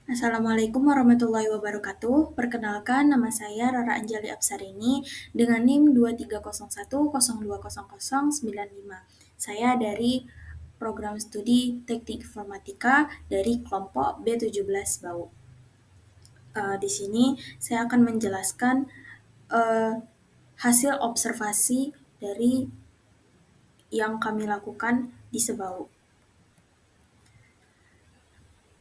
Assalamualaikum warahmatullahi wabarakatuh. Perkenalkan, nama saya Rara Anjali Apsarini dengan NIM 23010020095. Saya dari program studi Teknik Informatika dari kelompok B17 BAU. Di sini saya akan menjelaskan eh, hasil observasi dari yang kami lakukan di Sebau.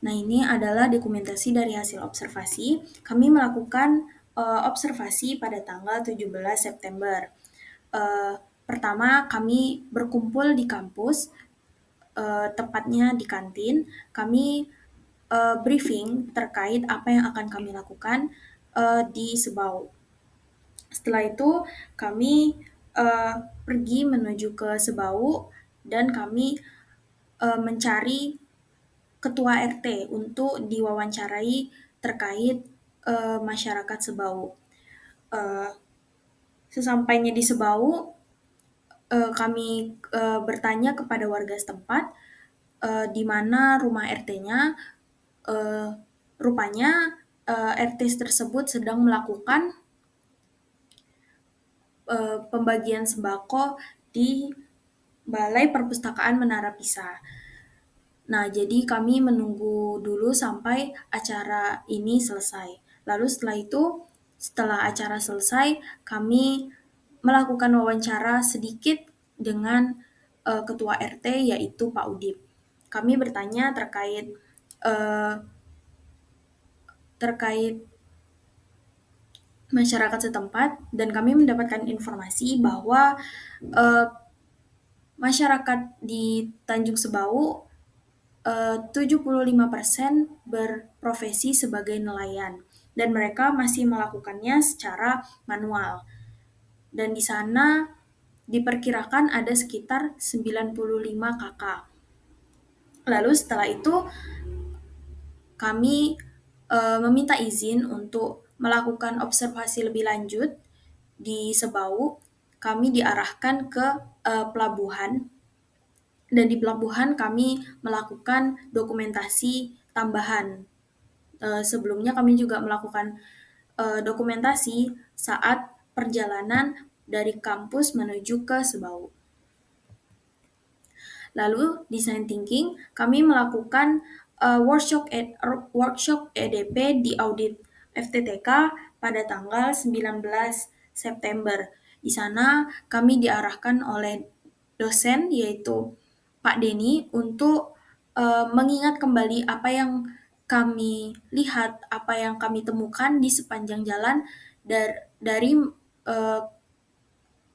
Nah, ini adalah dokumentasi dari hasil observasi. Kami melakukan observasi pada tanggal 17 September. Eh, Pertama, kami berkumpul di kampus, tepatnya di kantin. Kami briefing terkait apa yang akan kami lakukan di Sebau. Setelah itu, kami eh, pergi menuju ke Sebau dan kami mencari ketua RT untuk diwawancarai terkait masyarakat Sebau. Eh, Sesampainya di Sebau, kami bertanya kepada warga setempat di mana rumah RT-nya. Eh, Rupanya RT tersebut sedang melakukan pembagian sembako di Balai Perpustakaan Menara Pisa. Nah, jadi kami menunggu dulu sampai acara ini selesai. Lalu setelah acara selesai, kami melakukan wawancara sedikit dengan ketua RT yaitu Pak Udip. Kami bertanya eh, terkait masyarakat setempat dan kami mendapatkan informasi bahwa eh, masyarakat di Tanjung Sebau 75% berprofesi sebagai nelayan dan mereka masih melakukannya secara manual. Dan di sana diperkirakan ada sekitar 95 kakak. Lalu setelah itu kami meminta izin untuk melakukan observasi lebih lanjut di Sebau. Kami diarahkan ke pelabuhan dan di pelabuhan kami melakukan dokumentasi tambahan. Sebelumnya kami juga melakukan dokumentasi saat perjalanan dari kampus menuju ke Sebau. Lalu design thinking, kami melakukan workshop EDP di audit FTTK pada tanggal 19 September. Di sana kami diarahkan oleh dosen yaitu Pak Denny untuk mengingat kembali apa yang kami lihat, apa yang kami temukan di sepanjang jalan dari eh,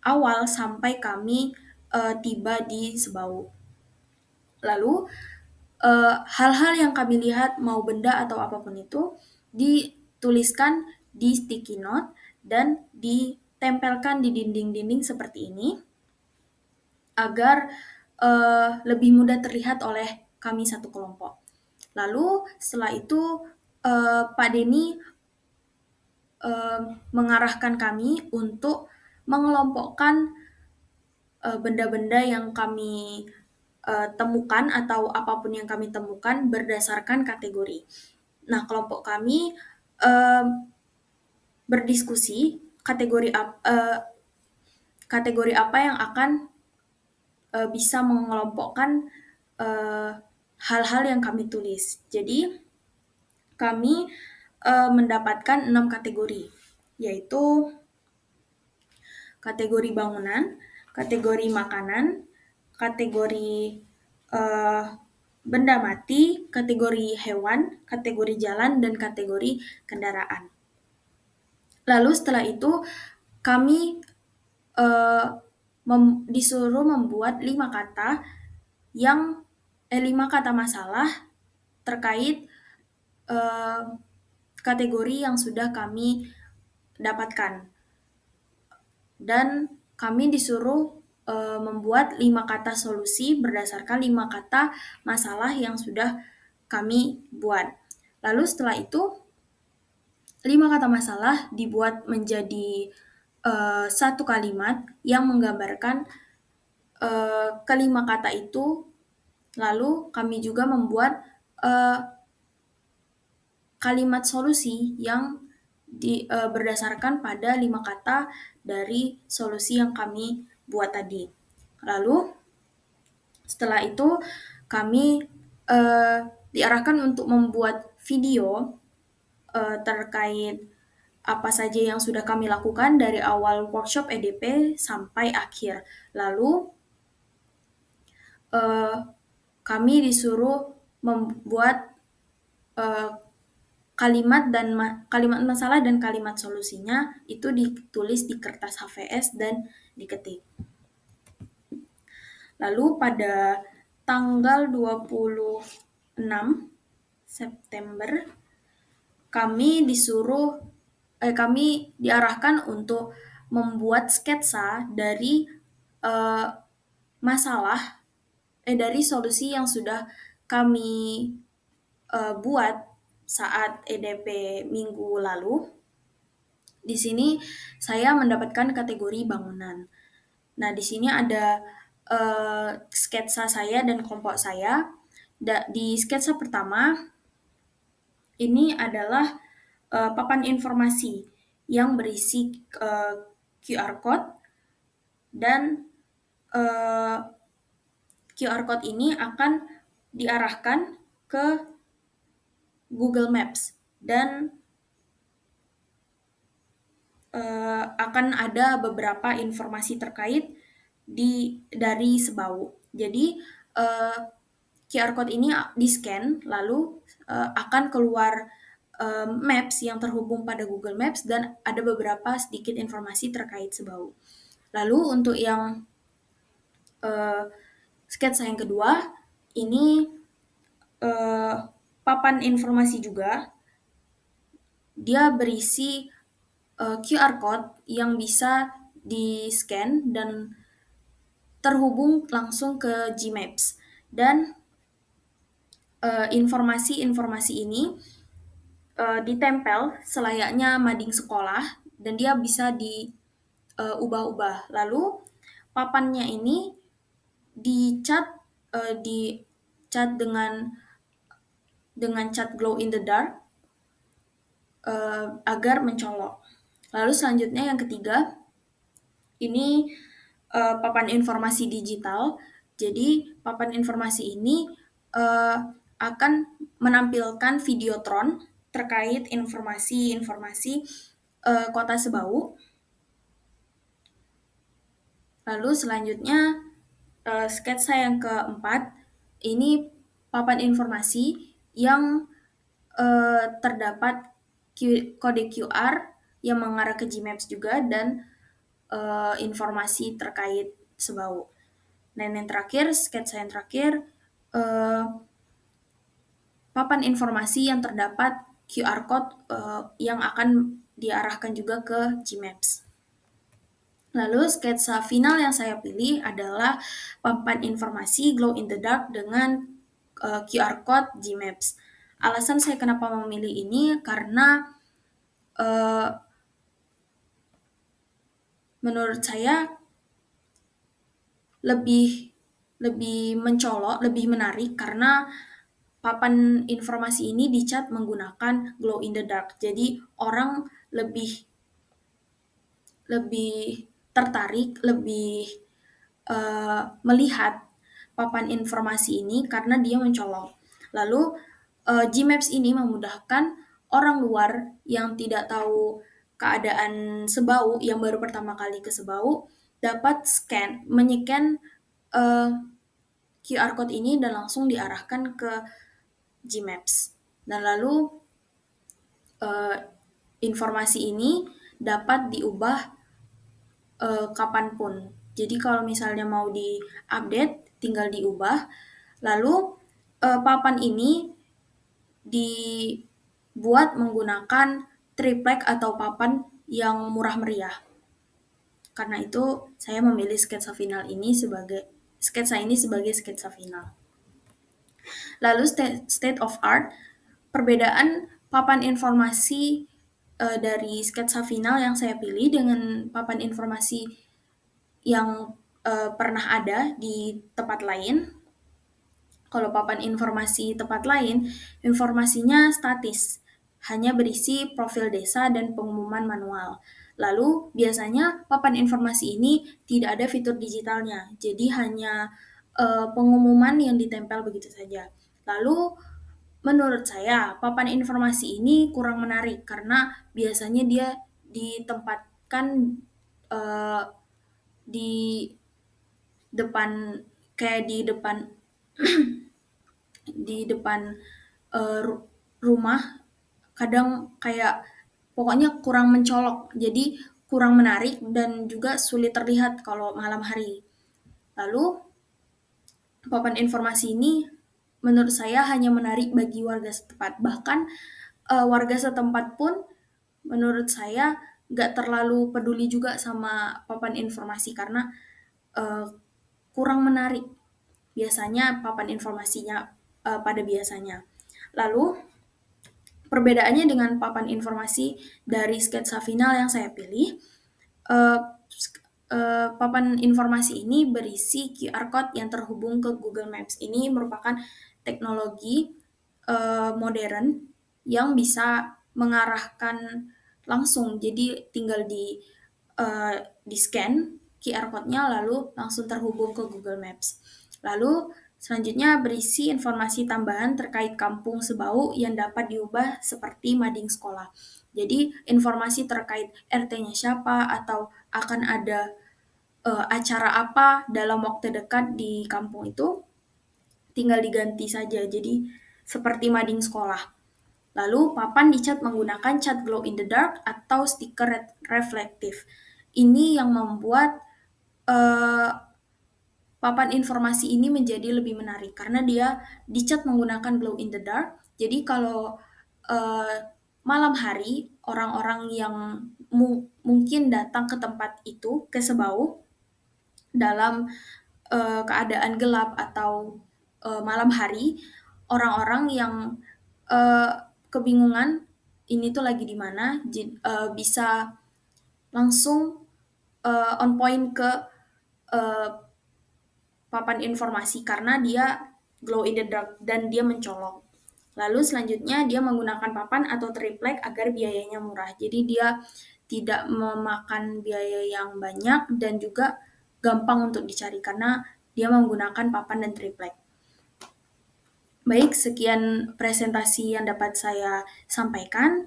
awal sampai kami tiba di Sebau. Lalu hal-hal yang kami lihat mau benda atau apapun itu dituliskan di sticky note dan ditempelkan di dinding-dinding seperti ini agar lebih mudah terlihat oleh kami satu kelompok. Lalu setelah itu Pak Denny mengarahkan kami untuk mengelompokkan benda-benda yang kami temukan atau apapun yang kami temukan berdasarkan kategori. Nah, kelompok kami uh, berdiskusi kategori apa yang akan bisa mengelompokkan uh, hal-hal yang kami tulis. Jadi, kami mendapatkan 6 kategori, yaitu kategori bangunan, kategori makanan, kategori uh, benda mati, kategori hewan, kategori jalan, dan kategori kendaraan. Lalu setelah itu kami uh, disuruh membuat 5 kata masalah terkait uh, kategori yang sudah kami dapatkan. Dan kami disuruh membuat 5 kata solusi berdasarkan 5 kata masalah yang sudah kami buat. Lalu setelah itu 5 kata masalah dibuat menjadi satu kalimat yang menggambarkan kelima kata itu. Lalu kami juga membuat kalimat solusi yang berdasarkan pada 5 kata dari solusi yang kami buat tadi. Lalu setelah itu kami diarahkan untuk membuat video terkait apa saja yang sudah kami lakukan dari awal workshop EDP sampai akhir. Lalu eh, kami disuruh membuat eh, kalimat masalah dan kalimat solusinya itu ditulis di kertas HVS dan diketik. Lalu pada tanggal 26 September kami diarahkan untuk membuat sketsa dari eh, masalah dari solusi yang sudah kami buat saat EDP minggu lalu. Di sini saya mendapatkan kategori bangunan. Nah, di sini ada sketsa saya dan kelompok saya. Di sketsa pertama, ini adalah papan informasi yang berisi QR code dan QR code ini akan diarahkan ke Google Maps dan akan ada beberapa informasi terkait dari Sebau. Jadi QR code ini di-scan lalu akan keluar maps yang terhubung pada Google Maps dan ada beberapa sedikit informasi terkait Sebau. Lalu untuk yang sketsa yang kedua, ini papan informasi juga. Dia berisi QR code yang bisa di-scan dan terhubung langsung ke Gmaps. Dan informasi-informasi ini ditempel selayaknya mading sekolah dan dia bisa diubah-ubah. Lalu papannya ini dicat dengan cat glow in the dark agar mencolok. Lalu selanjutnya yang ketiga, ini papan informasi digital. Jadi papan informasi ini akan menampilkan videotron terkait informasi-informasi Kota Sebau. Lalu selanjutnya sketsa yang keempat, ini papan informasi yang terdapat kode QR yang mengarah ke Gmaps juga dan informasi terkait Sebau. Dan yang terakhir, sketsa yang terakhir, papan informasi yang terdapat QR code yang akan diarahkan juga ke Gmaps. Lalu sketsa final yang saya pilih adalah papan informasi glow in the dark dengan QR code Gmaps. Alasan saya kenapa memilih ini karena menurut saya lebih mencolok, lebih menarik karena papan informasi ini dicat menggunakan glow in the dark. Jadi orang lebih tertarik, lebih melihat papan informasi ini karena dia mencolok. Lalu Gmaps ini memudahkan orang luar yang tidak tahu keadaan Sebau, yang baru pertama kali ke Sebau, dapat menyekan QR code ini dan langsung diarahkan ke Gmaps. Dan lalu informasi ini dapat diubah kapanpun. Jadi kalau misalnya mau diupdate, tinggal diubah. Lalu papan ini dibuat menggunakan triplek atau papan yang murah meriah. Karena itu saya memilih sketsa ini sebagai sketsa final. Lalu state of art, perbedaan papan informasi dari sketsa final yang saya pilih dengan papan informasi yang pernah ada di tempat lain. Kalau papan informasi tempat lain, informasinya statis. hanya berisi profil desa dan pengumuman manual. Lalu biasanya papan informasi ini tidak ada fitur digitalnya, jadi hanya pengumuman yang ditempel begitu saja. Lalu menurut saya papan informasi ini kurang menarik karena biasanya dia ditempatkan eh, di depan kayak di depan rumah, kadang kayak pokoknya kurang mencolok, jadi kurang menarik dan juga sulit terlihat kalau malam hari. Lalu papan informasi ini menurut saya hanya menarik bagi warga setempat, bahkan warga setempat pun menurut saya nggak terlalu peduli juga sama papan informasi karena eh, kurang menarik biasanya papan informasinya pada biasanya. Lalu perbedaannya dengan papan informasi dari sketsa final yang saya pilih, eh, papan informasi ini berisi QR Code yang terhubung ke Google Maps. Ini merupakan teknologi modern yang bisa mengarahkan langsung. Jadi tinggal di scan QR code-nya lalu langsung terhubung ke Google Maps. Lalu selanjutnya berisi informasi tambahan terkait kampung Sebau yang dapat diubah seperti mading sekolah. Jadi informasi terkait RT-nya siapa atau akan ada acara apa dalam waktu dekat di kampung itu tinggal diganti saja. Jadi seperti mading sekolah. Lalu papan dicat menggunakan cat glow in the dark atau stiker reflektif. Ini yang membuat eh, papan informasi ini menjadi lebih menarik karena dia dicat menggunakan glow in the dark. Jadi kalau eh, malam hari orang-orang yang mungkin datang ke tempat itu ke Sebau dalam keadaan gelap atau malam hari, orang-orang yang eh, kebingungan ini tuh lagi di mana, bisa langsung on point ke eh, papan informasi karena dia glow in the dark dan dia mencolok. Lalu selanjutnya dia menggunakan papan atau triplek agar biayanya murah. Jadi dia tidak memakan biaya yang banyak dan juga gampang untuk dicari karena dia menggunakan papan dan triplek. Baik, sekian presentasi yang dapat saya sampaikan.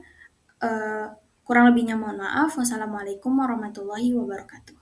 Kurang lebihnya mohon maaf. Wassalamualaikum warahmatullahi wabarakatuh.